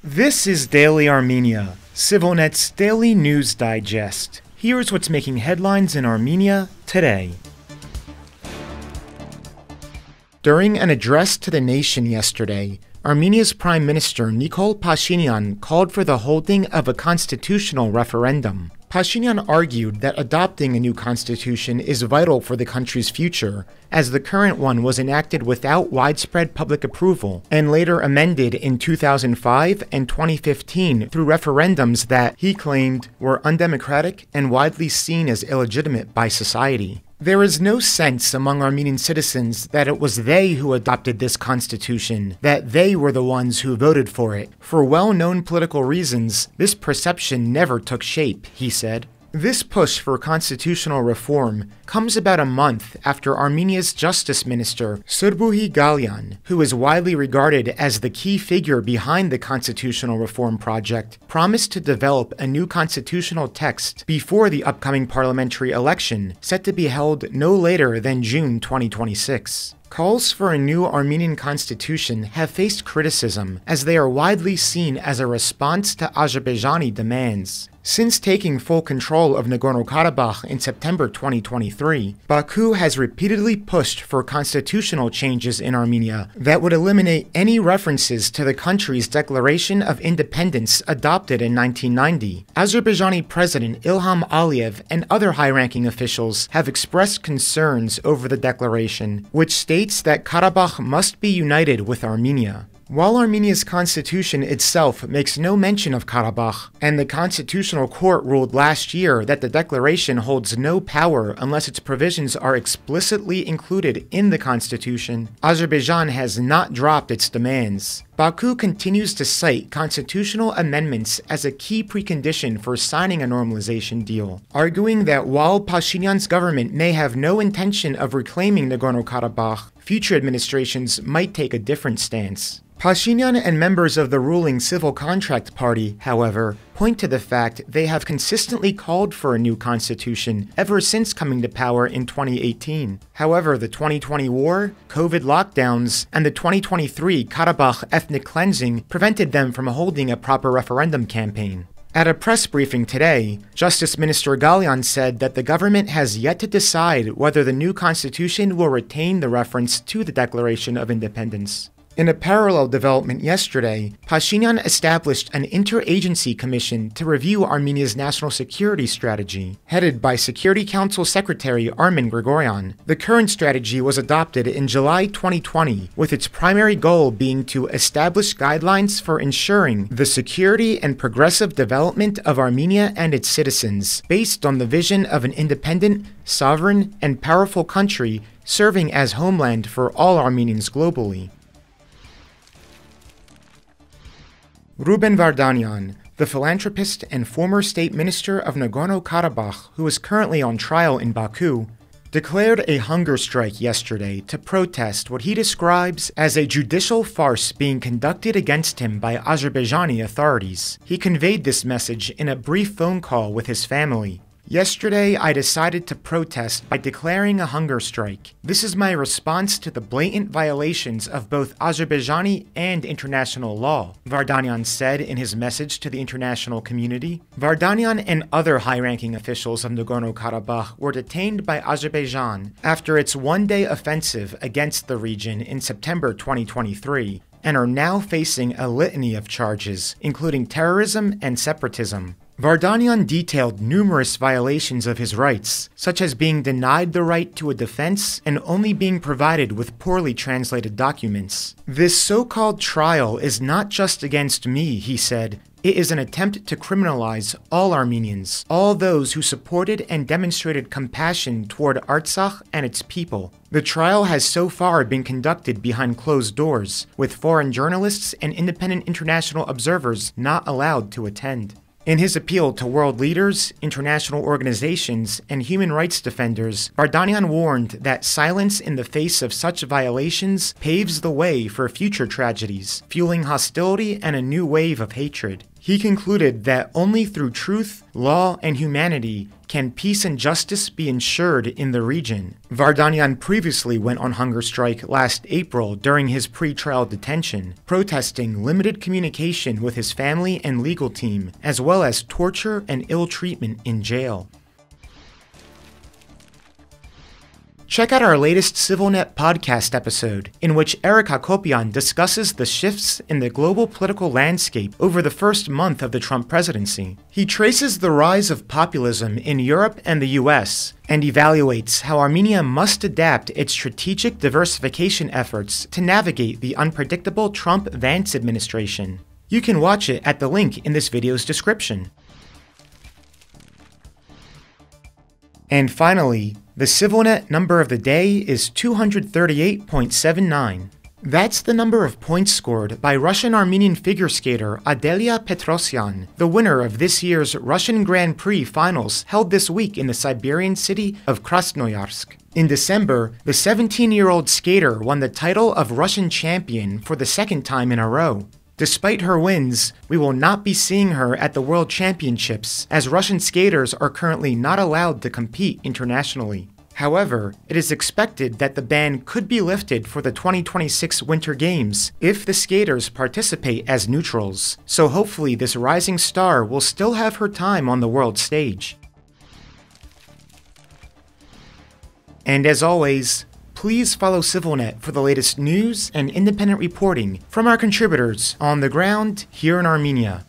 This is Daily Armenia, CivilNet's daily news digest. Here's what's making headlines in Armenia today. During an address to the nation yesterday, Armenia's Prime Minister Nikol Pashinyan called for the holding of a constitutional referendum. Pashinyan argued that adopting a new constitution is vital for the country's future, as the current one was enacted without widespread public approval and later amended in 2005 and 2015 through referendums that, he claimed, were undemocratic and widely seen as illegitimate by society. There is no sense among Armenian citizens that it was they who adopted this constitution, that they were the ones who voted for it. For well-known political reasons, this perception never took shape, he said. This push for constitutional reform comes about a month after Armenia's Justice Minister, Surbuhi Galyan, who is widely regarded as the key figure behind the constitutional reform project, promised to develop a new constitutional text before the upcoming parliamentary election, set to be held no later than June 2026. Calls for a new Armenian constitution have faced criticism, as they are widely seen as a response to Azerbaijani demands. Since taking full control of Nagorno-Karabakh in September 2023, Baku has repeatedly pushed for constitutional changes in Armenia that would eliminate any references to the country's Declaration of Independence adopted in 1990. Azerbaijani President Ilham Aliyev and other high-ranking officials have expressed concerns over the declaration, which states that Karabakh must be united with Armenia. While Armenia's constitution itself makes no mention of Karabakh, and the Constitutional Court ruled last year that the declaration holds no power unless its provisions are explicitly included in the constitution, Azerbaijan has not dropped its demands. Baku continues to cite constitutional amendments as a key precondition for signing a normalization deal, arguing that while Pashinyan's government may have no intention of reclaiming Nagorno-Karabakh, future administrations might take a different stance. Pashinyan and members of the ruling Civil Contract Party, however, point to the fact they have consistently called for a new constitution ever since coming to power in 2018. However, the 2020 war, COVID lockdowns, and the 2023 Karabakh ethnic cleansing prevented them from holding a proper referendum campaign. At a press briefing today, Justice Minister Galyan said that the government has yet to decide whether the new constitution will retain the reference to the Declaration of Independence. In a parallel development yesterday, Pashinyan established an interagency commission to review Armenia's national security strategy, headed by Security Council Secretary Armen Grigoryan. The current strategy was adopted in July 2020, with its primary goal being to establish guidelines for ensuring the security and progressive development of Armenia and its citizens, based on the vision of an independent, sovereign, and powerful country serving as homeland for all Armenians globally. Ruben Vardanyan, the philanthropist and former state minister of Nagorno-Karabakh, who is currently on trial in Baku, declared a hunger strike yesterday to protest what he describes as a judicial farce being conducted against him by Azerbaijani authorities. He conveyed this message in a brief phone call with his family. Yesterday, I decided to protest by declaring a hunger strike. This is my response to the blatant violations of both Azerbaijani and international law, Vardanyan said in his message to the international community. Vardanyan and other high-ranking officials of Nagorno-Karabakh were detained by Azerbaijan after its one-day offensive against the region in September 2023, and are now facing a litany of charges, including terrorism and separatism. Vardanyan detailed numerous violations of his rights, such as being denied the right to a defense and only being provided with poorly translated documents. This so-called trial is not just against me, he said. It is an attempt to criminalize all Armenians, all those who supported and demonstrated compassion toward Artsakh and its people. The trial has so far been conducted behind closed doors, with foreign journalists and independent international observers not allowed to attend. In his appeal to world leaders, international organizations, and human rights defenders, Vardanyan warned that silence in the face of such violations paves the way for future tragedies, fueling hostility and a new wave of hatred. He concluded that only through truth, law, and humanity can peace and justice be ensured in the region. Vardanyan previously went on hunger strike last April during his pre-trial detention, protesting limited communication with his family and legal team, as well as torture and ill treatment in jail. Check out our latest ＳիվիլՆեթ podcast episode, in which Eric Hakopian discusses the shifts in the global political landscape over the first month of the Trump presidency. He traces the rise of populism in Europe and the US, and evaluates how Armenia must adapt its strategic diversification efforts to navigate the unpredictable Trump-Vance administration. You can watch it at the link in this video's description. And finally, the ＳivilNeթ number of the day is 238.79. That's the number of points scored by Russian-Armenian figure skater Adelia Petrosyan, the winner of this year's Russian Grand Prix finals held this week in the Siberian city of Krasnoyarsk. In December, the 17-year-old skater won the title of Russian champion for the second time in a row. Despite her wins, we will not be seeing her at the World Championships, as Russian skaters are currently not allowed to compete internationally. However, it is expected that the ban could be lifted for the 2026 Winter Games if the skaters participate as neutrals, so hopefully this rising star will still have her time on the world stage. And as always, please follow ＳivilNeթ for the latest news and independent reporting from our contributors on the ground here in Armenia.